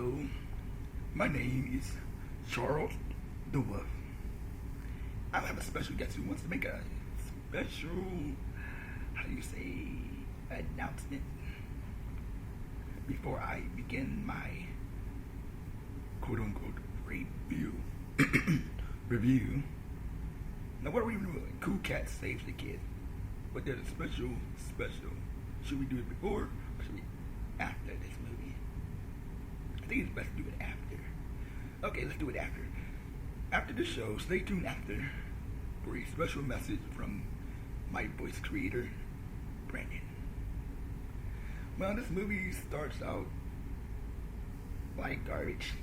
Hello, my name is Charles the Wolf. I have a special guest who wants to make a special, how do you say, announcement before I begin my quote unquote review. Review. Now, what are we reviewing? Cool Cat Saves the Kid. But there's a special. Should we do it before or should we after this movie? I think it's best to do it after. Okay, let's do it after. After the show, stay tuned after for a special message from my voice creator, Brandon. Well, this movie starts out like garbage.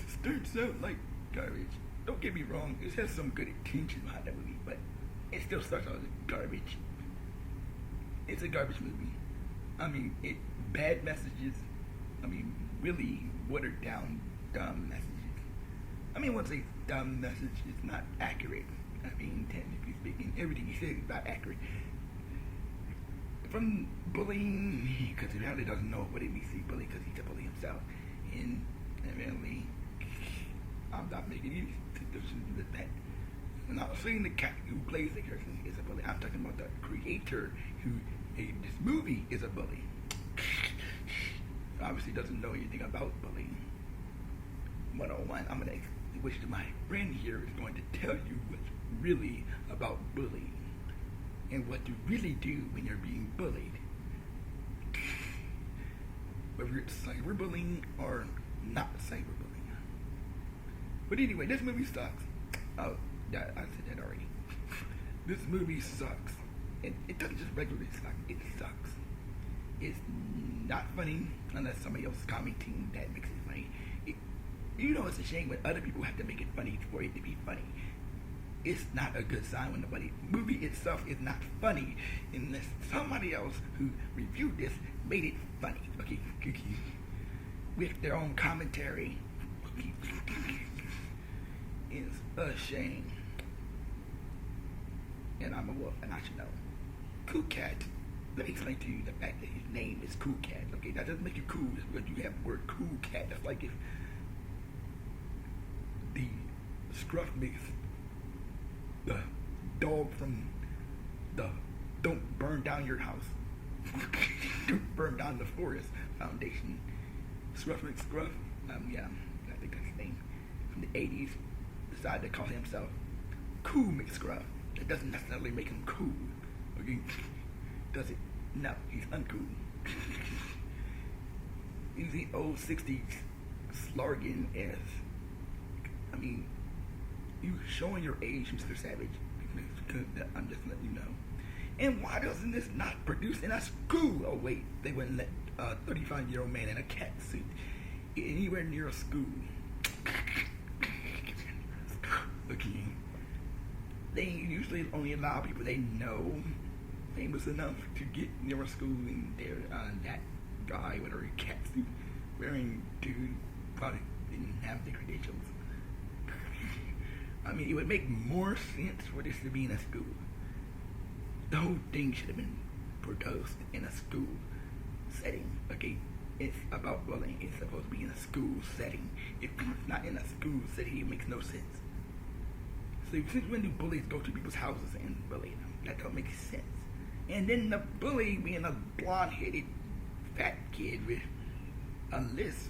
Starts out like garbage. Don't get me wrong, it has some good intention behind that movie, but it still starts out as garbage. It's a garbage movie. I mean, bad messages. I mean, really watered down, dumb messages. I mean, once a dumb message is not accurate. I mean, technically speaking, everything he says is not accurate. From bullying, because he really doesn't know what it means to be bullied, because he's a bully himself. And evidently, I'm not making any suggestions with that. I'm not saying the cat who plays the character is a bully. I'm talking about the creator who made this movie is a bully. Obviously doesn't know anything about bullying. 101, I'm going to wish to my friend here is going to tell you what's really about bullying and what to really do when you're being bullied. Whether it's cyberbullying or not cyberbullying. But anyway, this movie sucks. Oh, yeah, I said that already. This movie sucks. And it doesn't just regularly suck, it sucks. It's not funny unless somebody else is commenting that makes it funny. You know, it's a shame when other people have to make it funny for it to be funny. It's not a good sign when the movie itself is not funny unless somebody else who reviewed this made it funny. Okay, with their own commentary. It's a shame. And I'm a wolf, and I should know. Cool Cat. Let me explain to you the fact that his name is Cool Cat. Okay, that doesn't make you cool just because you have the word Cool Cat. That's like if the Scruff makes the dog from the Don't Burn Down Your House, Don't Burn Down the Forest Foundation. Scruff McScruff, yeah, I think that's his name, from the 80s, decided to call himself Cool McScruff. That doesn't necessarily make him cool. Okay? Does it? No, he's uncool. He's the old 60s slogan as, I mean, you showing your age, Mr. Savage. I'm just letting you know. And why doesn't this not produce in a school? Oh wait, they wouldn't let a 35-year-old man in a cat suit anywhere near a school. Okay. They usually only allow people they know famous enough to get near a school, and there that guy with a cat suit wearing dude probably didn't have the credentials. I mean, it would make more sense for this to be in a school. The whole thing should have been produced in a school setting. Okay, it's about bullying. It's supposed to be in a school setting. If it's not in a school setting, it makes no sense. So since when do bullies go to people's houses and bully them? That don't make sense. And then the bully being a blonde-headed fat kid with a lisp.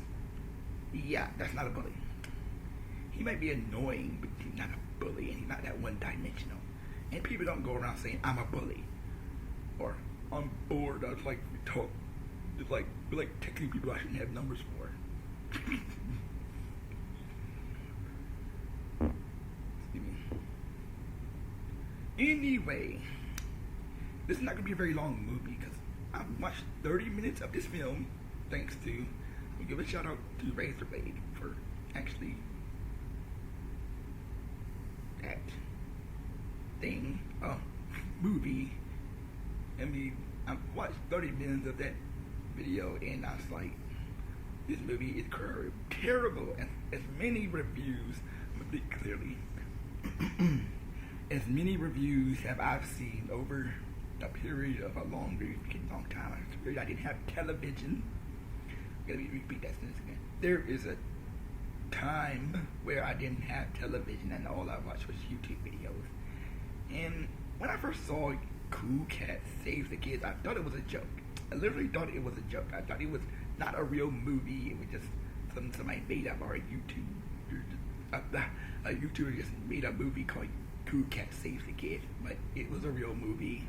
Yeah, that's not a bully. He might be annoying, but he's not a bully, and he's not that one-dimensional. And people don't go around saying, I'm a bully. Or, I'm bored, I was like, talk. It's like, texting people I shouldn't have numbers for. Anyway, this is not going to be a very long movie because I've watched 30 minutes of this film thanks to, we'll give a shout out to Razorblade for actually that thing, movie. I mean, I've watched 30 minutes of that video and I was like, this movie is terrible. And as many reviews, I'm going to speak clearly, as many reviews have I've seen over a period of a long time. I didn't have television. Let me repeat that sentence again. There is a time where I didn't have television and all I watched was YouTube videos. And when I first saw Cool Cat Saves the Kids, I thought it was a joke. I literally thought it was a joke. I thought it was not a real movie. It was just somebody made up, or a YouTuber just made a movie called Cool Cat Saves the Kids. But it was a real movie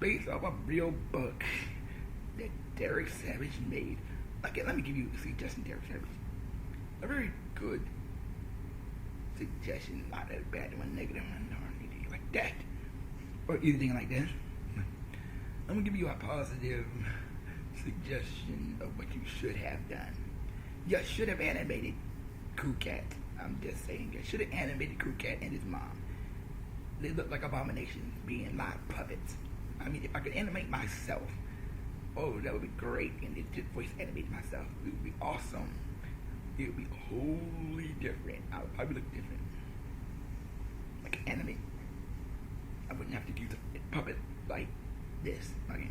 based off a real book that Derek Savage made. Okay, let me give you a suggestion, Derek Savage. A very good suggestion, not a bad one, negative one, or anything like that, or anything like that. I'm gonna give you a positive suggestion of what you should have done. You should have animated Cool Cat. I'm just saying, you should have animated Cool Cat and his mom. They look like abominations being live puppets. I mean, if I could animate myself, oh, that would be great. And it just voice animate myself. It would be awesome. It would be wholly different. I would probably look different. Like an anime. I wouldn't have to use a puppet like this. Okay.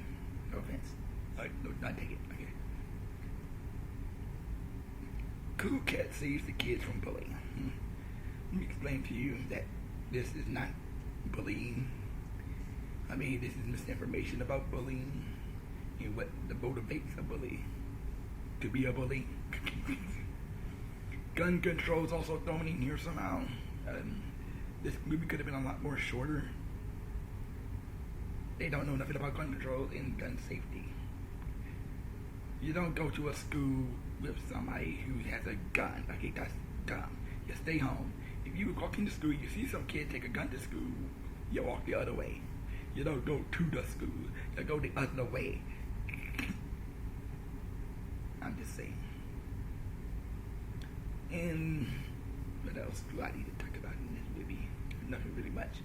No offense. Like, no, not take it. Okay. Cool Cat saves the kids from bullying. Let me explain to you that this is not bullying. I mean, this is misinformation about bullying and what motivates a bully to be a bully. Gun control is also thrown in here somehow. This movie could have been a lot more shorter. They don't know nothing about gun control and gun safety. You don't go to a school with somebody who has a gun. Okay, that's dumb. You stay home. If you walk into school, you see some kid take a gun to school, you walk the other way. You don't go to the school. You go the other way. I'm just saying. And what else do I need to talk about in this movie? Nothing really much.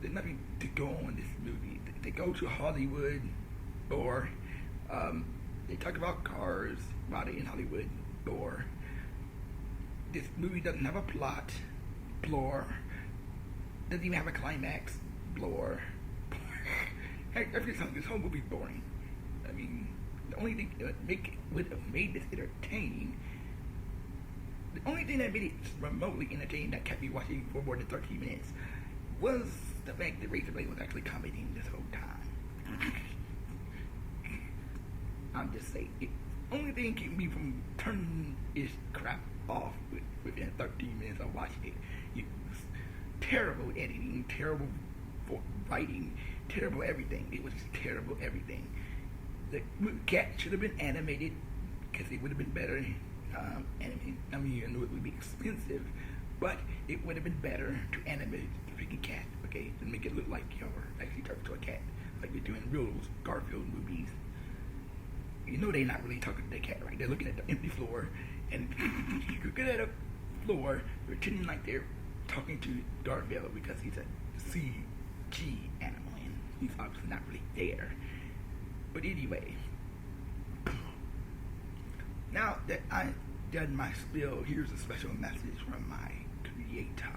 There's nothing to go on in this movie. They go to Hollywood, or they talk about cars while they're in Hollywood, or this movie doesn't have a plot, blur. Doesn't even have a climax, blur. Heck, this whole movie's boring. I mean, the only thing that would have made this entertaining, the only thing that made it remotely entertaining that kept me watching for more than 13 minutes was the fact that Razor Blade was actually commenting this whole time. I'm just saying, the only thing keeping me from turning this crap off within 13 minutes of watching it. It was terrible editing, terrible writing, terrible everything. It was just terrible everything. The cat should have been animated because it would have been better. Animated. I mean, I knew it would be expensive, but it would have been better to animate the freaking cat, okay, and make it look like you're actually talking to a cat, like we do in real Garfield movies. You know they're not really talking to the cat, right? They're looking at the empty floor, and you could get at a floor pretending like they're talking to Garfield because he's a CG animal, and he's obviously not really there. But anyway, now that I've done my spiel, here's a special message from my creator.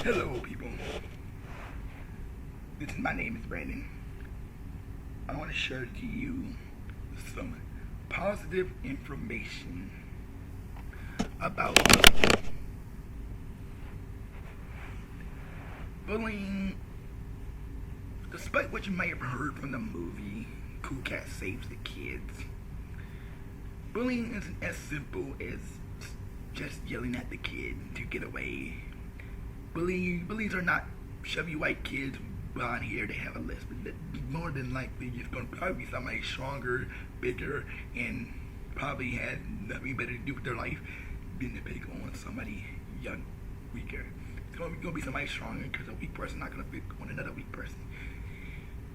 Hello, people. My name is Brandon. I want to share to you some positive information about bullying. Despite what you may have heard from the movie Cool Cat Saves the Kids, bullying isn't as simple as just yelling at the kid to get away. Bullies are not chubby white kids blonde hair. They have a list, but more than likely it's going to probably be somebody stronger, bigger, and probably had nothing better to do with their life than to pick on somebody young, weaker. It's going to be somebody stronger, because a weak person not going to pick on another weak person.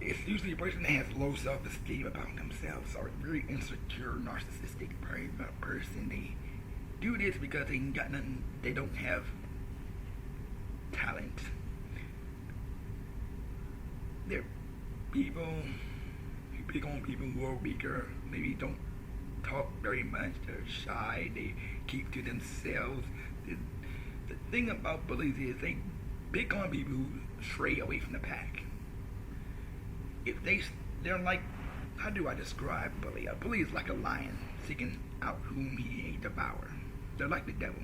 It's usually a person that has low self-esteem about themselves, or a very insecure, narcissistic person. They do this because they got nothing. They don't have talent. They're people who pick on people who are weaker, maybe don't talk very much, they're shy, they keep to themselves. The thing about bullies is they pick on people who stray away from the pack. If they're like, how do I describe a bully? A bully is like a lion seeking out whom he may devour. They're like the devil.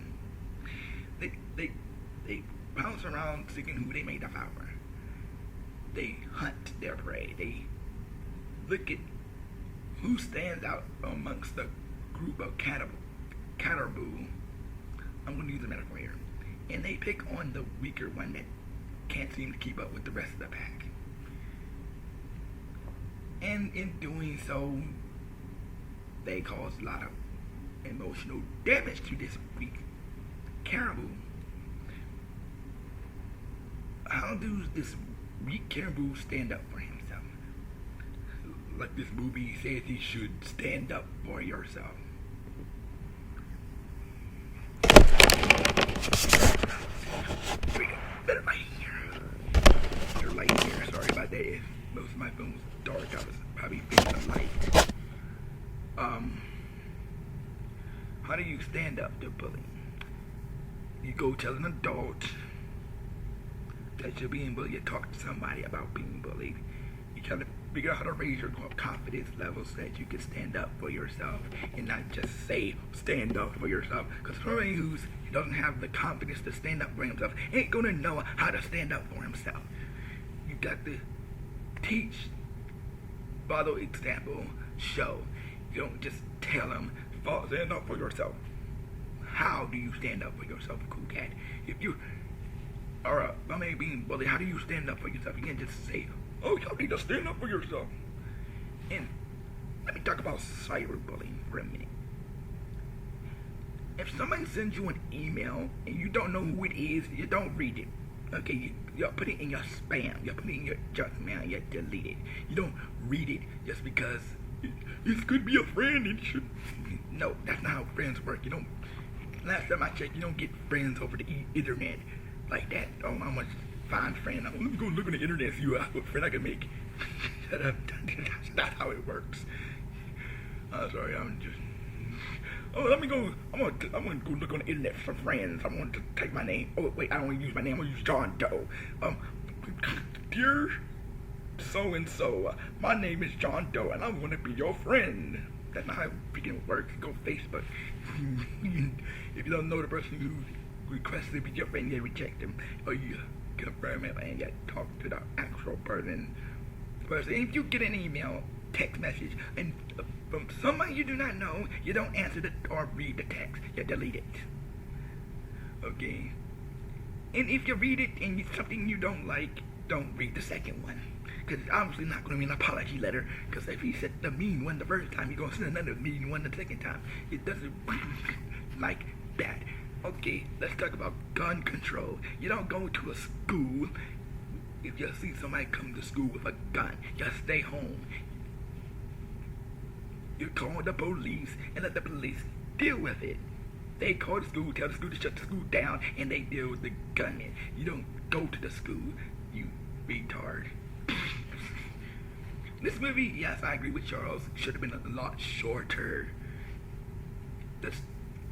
They bounce around seeking who they may devour. They hunt their prey. They look at who stands out amongst the group of caribou. I'm going to use a metaphor here. And they pick on the weaker one that can't seem to keep up with the rest of the pack. And in doing so, they cause a lot of emotional damage to this weak caribou. How does this weak caribou stand up for himself? Like this movie says he should stand up for yourself. Here we go. Better light here. Better light here. Sorry about that. If most of my phone was dark, I was probably fixing the light. How do you stand up to bullying? You go tell an adult that you're being bullied. You talk to somebody about being bullied. You try to figure out how to raise your confidence level so that you can stand up for yourself and not just say stand up for yourself. Because somebody who doesn't have the confidence to stand up for himself ain't gonna know how to stand up for himself. You got to teach, follow example, show. You don't just tell them, stand up for yourself. How do you stand up for yourself, cool cat? If you are being bullied, how do you stand up for yourself? You can't just say, oh, y'all need to stand up for yourself. And let me talk about cyberbullying for a minute. If someone sends you an email and you don't know who it is, you don't read it. Okay, you put it in your spam, you put it in your junk mail, you delete it. You don't read it just because it could be a friend. It should. No, that's not how friends work. You don't. Last time I checked, you don't get friends over the internet like that. Oh, I'm gonna find a friend. Let me go look on the internet and see what friend I can make. Shut up. That's not how it works. Sorry, I'm just. Oh, let me go. I'm gonna go look on the internet for some friends. I'm going to take my name. Oh wait, I don't want to use my name. I'm gonna use John Doe. Dear so and so, my name is John Doe, and I'm gonna be your friend. That's not how it freaking works. Go Facebook. If you don't know the person who requested to be your friend, you reject them, or you confirm it and you talk to the actual person. If you get an email, text message, and from someone you do not know, you don't answer it or read the text. You delete it. Okay? And if you read it and it's something you don't like, don't read the second one. Because it's obviously not going to be an apology letter. Because if he said the mean one the first time, you're going to send another mean one the second time. It doesn't like that. Okay, let's talk about gun control. You don't go to a school if you see somebody come to school with a gun. You stay home. You call the police and let the police deal with it. They call the school, tell the school to shut the school down, and they deal with the gunman. You don't go to the school, you retard. This movie, yes, I agree with Charles, should have been a lot shorter. The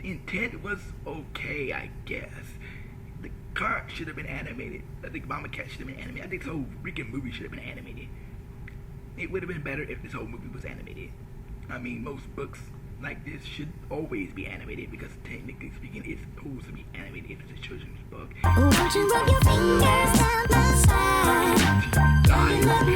intent was okay, I guess. The car should have been animated. I think Mama Cat should have been animated. I think this whole freaking movie should have been animated. It would have been better if this whole movie was animated. I mean, most books like this should always be animated because technically speaking, it's supposed to be animated if it's a children's book. Oh, don't you rub your fingers down my side. Don't you love me,